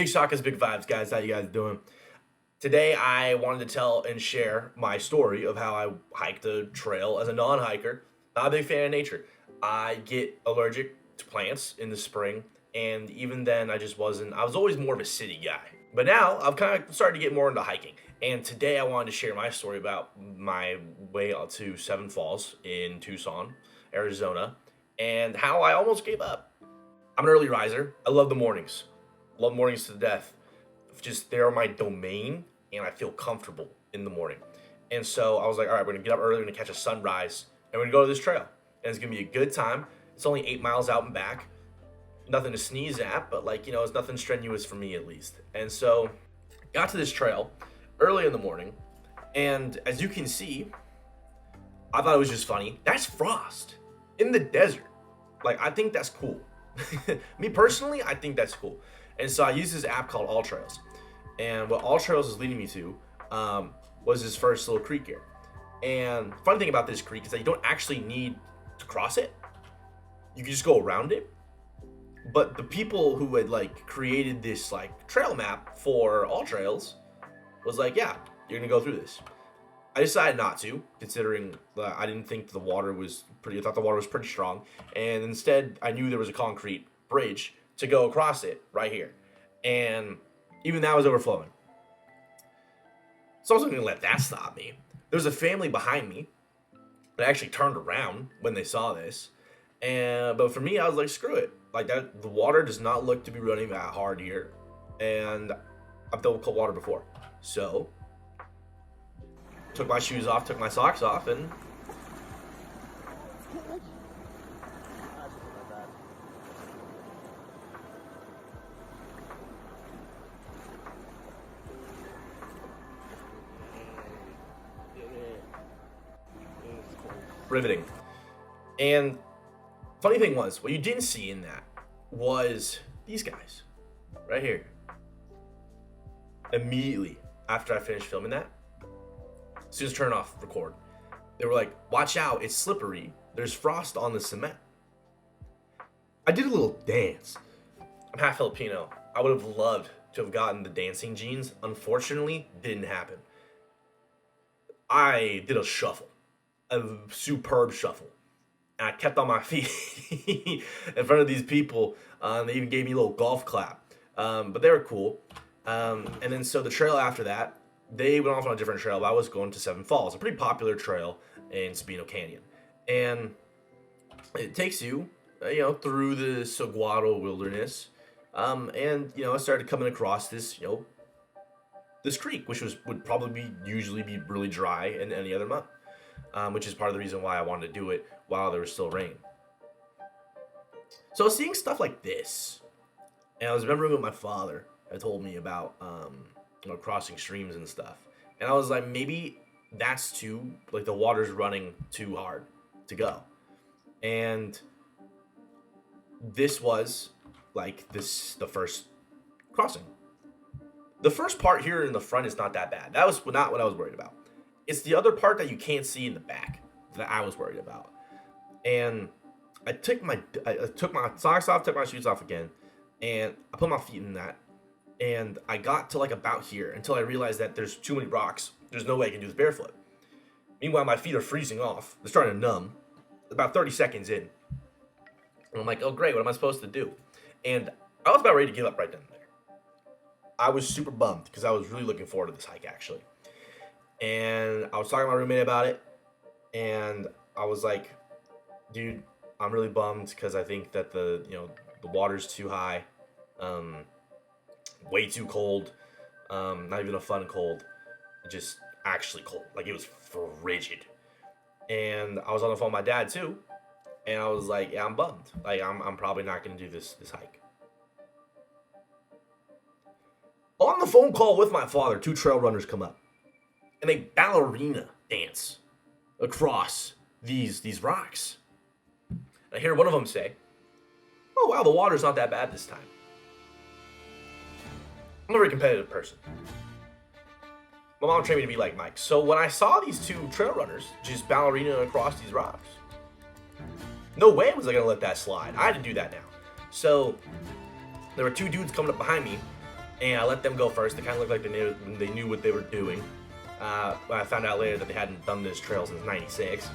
Big Shotguns, big vibes, guys. How you guys doing? Today, I wanted to tell and share my story of how I hiked a trail as a non-hiker. Not a big fan of nature. I get allergic to plants in the spring, and even then, I just wasn't. I was always more of a city guy. But now, I've kind of started to get more into hiking. And today, I wanted to share my story about my way out to Seven Falls in Tucson, Arizona, and how I almost gave up. I'm an early riser. I love the mornings. Love mornings to death. Just they're my domain, and I feel comfortable in the morning. And so I was like, all right, we're gonna get up early, we're gonna catch a sunrise, and we're gonna go to this trail. And it's gonna be a good time. It's only 8 miles out and back. Nothing to sneeze at, but it's nothing strenuous for me at least. And so got to this trail early in the morning, and as you can see, I thought it was just funny. That's frost in the desert. I think that's cool. Me personally, I think that's cool. And so I used this app called All Trails. And what All Trails is leading me to was this first little creek here. And funny thing about this creek is that you don't actually need to cross it. You can just go around it. But the people who had created this trail map for All Trails was like, yeah, you're gonna go through this. I decided not to, considering that I didn't think the water was I thought the water was pretty strong. And instead, I knew there was a concrete bridge to go across it right here. And even that was overflowing. So I wasn't going to let that stop me. There was a family behind me that actually turned around when they saw this. But for me, I was like, screw it. The water does not look to be running that hard here. And I've dealt with cold water before. So took my shoes off, took my socks off, and riveting. And funny thing was, what you didn't see in that was these guys right here. Immediately after I finished filming that, as soon as I turned off record, they were like, watch out, it's slippery. There's frost on the cement. I did a little dance. I'm half Filipino. I would have loved to have gotten the dancing genes. Unfortunately, didn't happen. I did a shuffle. A superb shuffle. And I kept on my feet in front of these people. They even gave me a little golf clap. But they were cool. And then so the trail after that, they went off on a different trail, but I was going to Seven Falls, a pretty popular trail in Sabino Canyon. And it takes you, through the saguaro wilderness. And I started coming across this, this creek, which would probably usually be really dry in any other month. Which is part of the reason why I wanted to do it while there was still rain. So I was seeing stuff like this, and I was remembering what my father had told me about, crossing streams and stuff. And I was like, maybe that's too, the water's running too hard to go. And this was, the first crossing. The first part here in the front is not that bad. That was not what I was worried about. It's the other part that you can't see in the back that I was worried about. And I took my socks off, took my shoes off again, and I put my feet in that. And I got to about here until I realized that there's too many rocks. There's no way I can do this barefoot. Meanwhile, my feet are freezing off. They're starting to numb. About 30 seconds in. And I'm like, oh great, what am I supposed to do? And I was about ready to give up right then and there. I was super bummed because I was really looking forward to this hike actually. And I was talking to my roommate about it, and I was like, dude, I'm really bummed because I think that the water's too high, way too cold, not even a fun cold, just actually cold. It was frigid. And I was on the phone with my dad too, and I was like, yeah, I'm bummed. I'm probably not going to do this hike. On the phone call with my father, two trail runners come up. And they ballerina dance across these rocks. And I hear one of them say, oh wow, the water's not that bad this time. I'm a very competitive person. My mom trained me to be like Mike. So when I saw these two trail runners just ballerina across these rocks, no way was I gonna let that slide. I had to do that now. So there were two dudes coming up behind me, and I let them go first. They kind of looked like they knew what they were doing. I found out later that they hadn't done this trail since '96.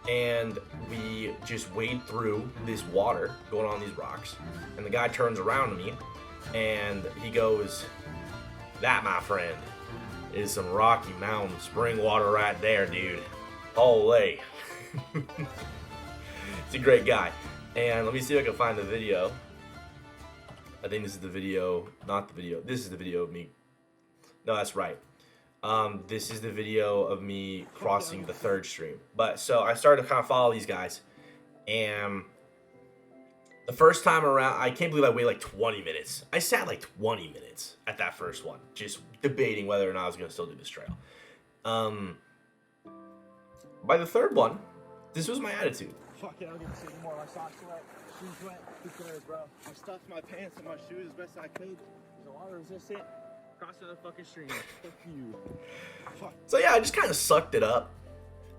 And we just wade through this water going on these rocks. And the guy turns around to me and he goes, "That, my friend, is some Rocky Mountain spring water right there, dude. Holy." He's a great guy. And let me see if I can find the video. I think this is the video, not the video. This is the video of me. No, that's right. This is the video of me crossing the third stream. But so I started to kind of follow these guys, and the first time around, I can't believe I waited like 20 minutes. I sat like 20 minutes at that first one, just debating whether or not I was going to still do this trail. By the third one, this was my attitude. Fuck it, I'll get to see more. My socks wet, shoes wet, who cares, bro? I stuffed my pants and my shoes as best I could. There's a water resistant. Cross another fucking stream. Fuck you. Fuck. So yeah, I just kind of sucked it up.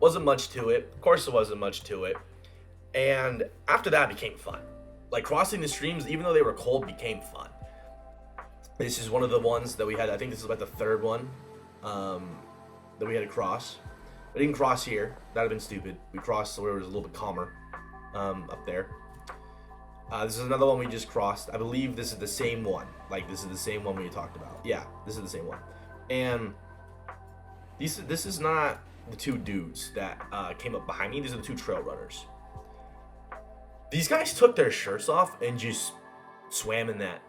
Wasn't much to it. Of course, there wasn't much to it. And after that, it became fun. Like crossing the streams, even though they were cold, became fun. This is one of the ones that we had. I think this is about the third one that we had to cross. We didn't cross here. That'd have been stupid. We crossed where it was a little bit calmer up there. This is another one we just crossed. I believe this is the same one. Like, this is the same one we talked about. Yeah, this is the same one. And this is not the two dudes that came up behind me. These are the two trail runners. These guys took their shirts off and just swam in that.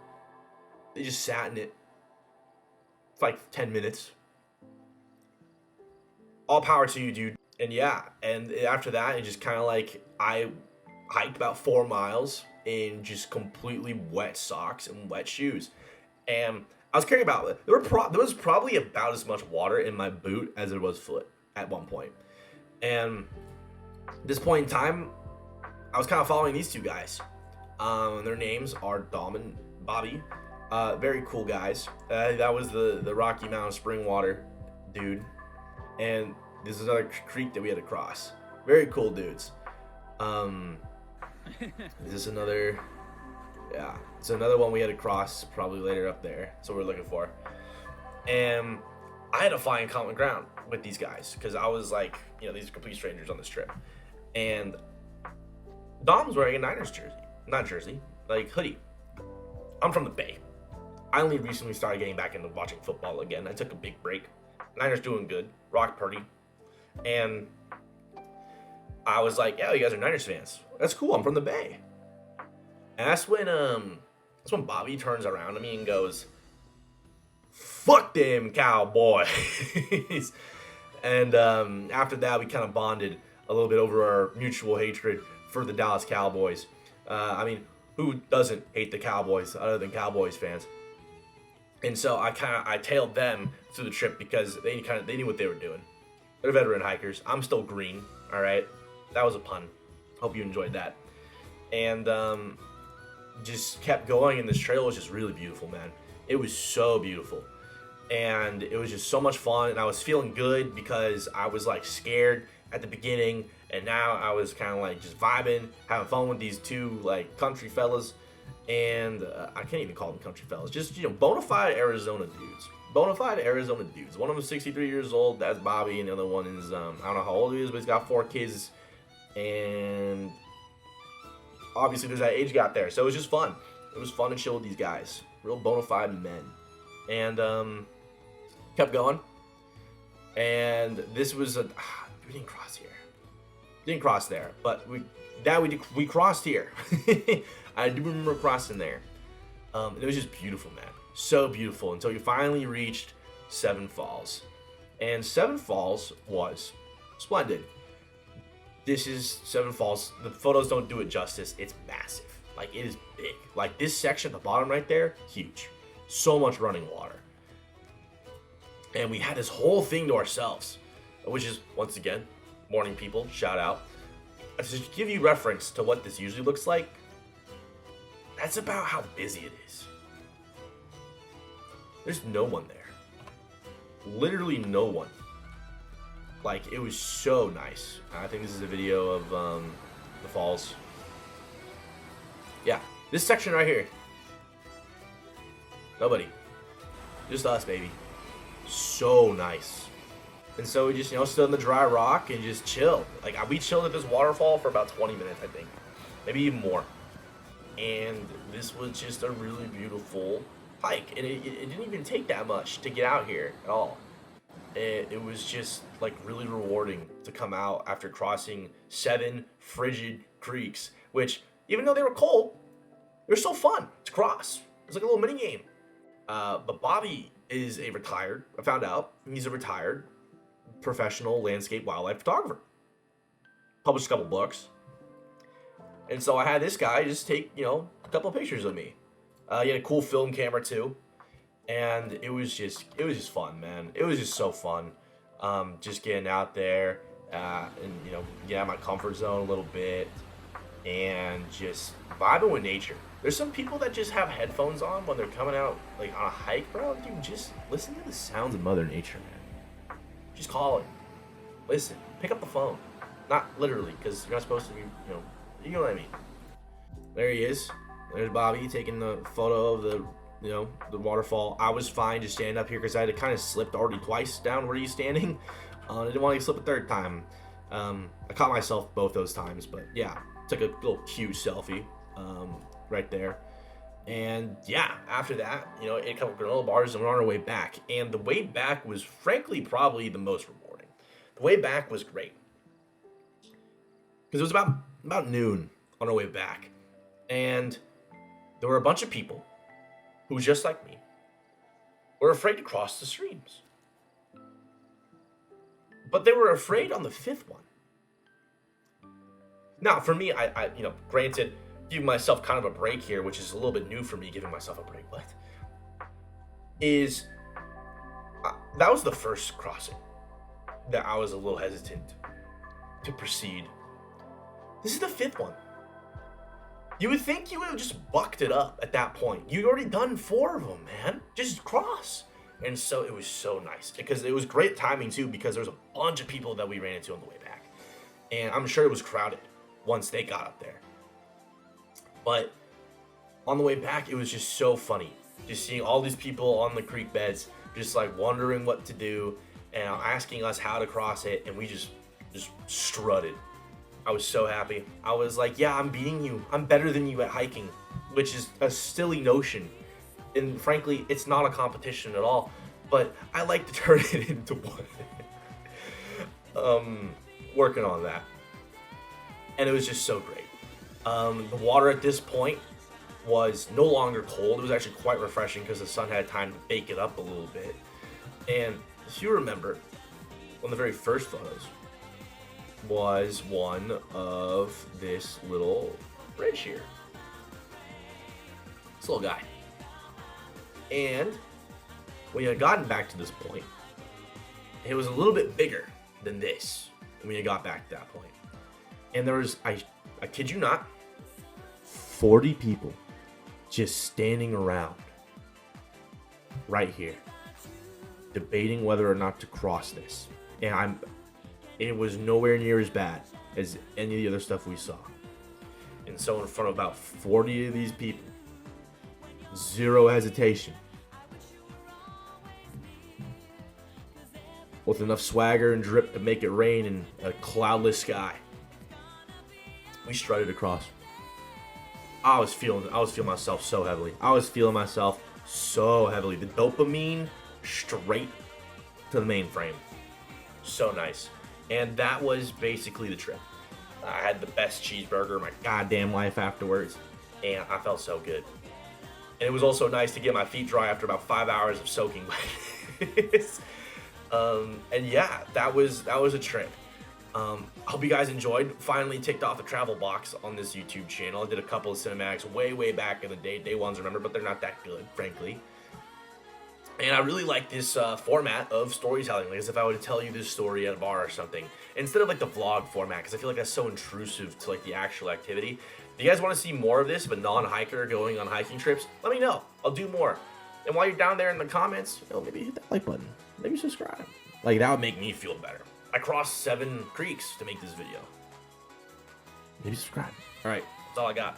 They just sat in it for like 10 minutes. All power to you, dude. And yeah, and after that, it just kind of like, I hiked about 4 miles in just completely wet socks and wet shoes. And I was carrying about, there was probably about as much water in my boot as there was foot at one point. And at this point in time, I was kind of following these two guys. Their names are Dom and Bobby. Very cool guys. That was the Rocky Mountain spring water dude. And this is another creek that we had to cross. Very cool dudes. This is another, yeah, it's another one we had to cross probably later up there. That's what we're looking for. And I had to find common ground with these guys because I was like, you know, these are complete strangers on this trip. And Dom's wearing a Niners jersey, like hoodie. I'm from the Bay. I only recently started getting back into watching football again. I took a big break. Niners doing good. Rock Purdy. And I was like, yeah, you guys are Niners fans. That's cool. I'm from the Bay. And that's when Bobby turns around to me and goes, "Fuck them Cowboys." And after that, we kind of bonded a little bit over our mutual hatred for the Dallas Cowboys. I mean, who doesn't hate the Cowboys other than Cowboys fans? And so I tailed them through the trip because they knew what they were doing. They're veteran hikers. I'm still green. All right, that was a pun. Hope you enjoyed that. And just kept going, and this trail was just really beautiful, man. It was so beautiful, and it was just so much fun. And I was feeling good because I was like scared at the beginning, and now I was kind of like just vibing, having fun with these two like country fellas. And I can't even call them country fellas, just, you know, bona fide Arizona dudes. Bona fide Arizona dudes. One of them is 63 years old, that's Bobby, and the other one is, I don't know how old he is, but he's got 4 kids. And obviously there's that age gap there, so it was just fun. It was fun to chill with these guys. Real bona fide men. And kept going. And this was we didn't cross here. Didn't cross there, but we crossed here. I do remember crossing there. It was just beautiful, man. So beautiful until you finally reached Seven Falls. And Seven Falls was splendid. This is Seven Falls. The photos don't do it justice. It's massive. Like, it is big. Like, this section at the bottom right there, huge. So much running water. And we had this whole thing to ourselves, which is, once again, morning people, shout out. To give you reference to what this usually looks like, that's about how busy it is. There's no one there. Literally no one. Like, it was so nice. I think this is a video of the falls. Yeah, this section right here. Nobody. Just us, baby. So nice. And so we just, stood on the dry rock and just chilled. Like, we chilled at this waterfall for about 20 minutes, I think. Maybe even more. And this was just a really beautiful hike. And it didn't even take that much to get out here at all. It was just, like, really rewarding to come out after crossing 7 frigid creeks. Which, even though they were cold, they were so fun to cross. It's like a little mini game. But Bobby is I found out, he's a retired professional landscape wildlife photographer. Published a couple books. And so I had this guy just take, a couple of pictures of me. He had a cool film camera too. And it was just fun, man. It was just so fun. Just getting out there, and, get out of my comfort zone a little bit. And just vibing with nature. There's some people that just have headphones on when they're coming out, like, on a hike, bro. Dude, just listen to the sounds of Mother Nature, man. Just call it. Listen. Pick up the phone. Not literally, because you're not supposed to be, you know what I mean. There he is. There's Bobby taking the photo of the waterfall. I was fine just standing up here because I had kind of slipped already twice down where he's standing. I didn't want to slip a third time. I caught myself both those times, but yeah. Took a little cute selfie right there. And yeah, after that, ate a couple granola bars and we're on our way back. And the way back was frankly probably the most rewarding. The way back was great. Because it was about noon on our way back. And there were a bunch of people who, just like me, were afraid to cross the streams. But they were afraid on the 5th one. Now, for me, I granted, giving myself kind of a break here, which is a little bit new for me, giving myself a break, that was the first crossing that I was a little hesitant to proceed. This is the 5th one. You would think you would have just bucked it up at that point. You'd already done 4 of them, man. Just cross. And so it was so nice, because it was great timing too, because there was a bunch of people that we ran into on the way back. And I'm sure it was crowded once they got up there. But on the way back, it was just so funny. Just seeing all these people on the creek beds, just like wondering what to do and asking us how to cross it. And we just strutted. I was so happy. I was like, yeah, I'm beating you. I'm better than you at hiking, which is a silly notion. And frankly, it's not a competition at all. But I like to turn it into one. Working on that. And it was just so great. The water at this point was no longer cold. It was actually quite refreshing because the sun had time to bake it up a little bit. And if you remember, one of the very first photos was one of this little bridge here. This little guy. And when you had gotten back to this point, it was a little bit bigger than this when you got back to that point. And there was, I kid you not, 40 people just standing around right here, debating whether or not to cross this. And it was nowhere near as bad as any of the other stuff we saw. And so in front of about 40 of these people, zero hesitation, with enough swagger and drip to make it rain in a cloudless sky, we strutted across. I was feeling myself so heavily. The dopamine straight to the mainframe. So nice. And that was basically the trip. I had the best cheeseburger of my goddamn life afterwards, and I felt so good. And it was also nice to get my feet dry after about 5 hours of soaking wet. And yeah, that was a trip. I hope you guys enjoyed. Finally ticked off the travel box on this YouTube channel. I did a couple of cinematics way back in the day ones, remember, but they're not that good, frankly. And I really like this format of storytelling, like as if I were to tell you this story at a bar or something, instead of like the vlog format, because I feel like that's so intrusive to like the actual activity. If you guys want to see more of this of a non-hiker going on hiking trips, let me know. I'll do more. And while you're down there in the comments, maybe hit that like button. Maybe subscribe. Like, that would make me feel better. I crossed 7 creeks to make this video. Maybe subscribe. All right, that's all I got.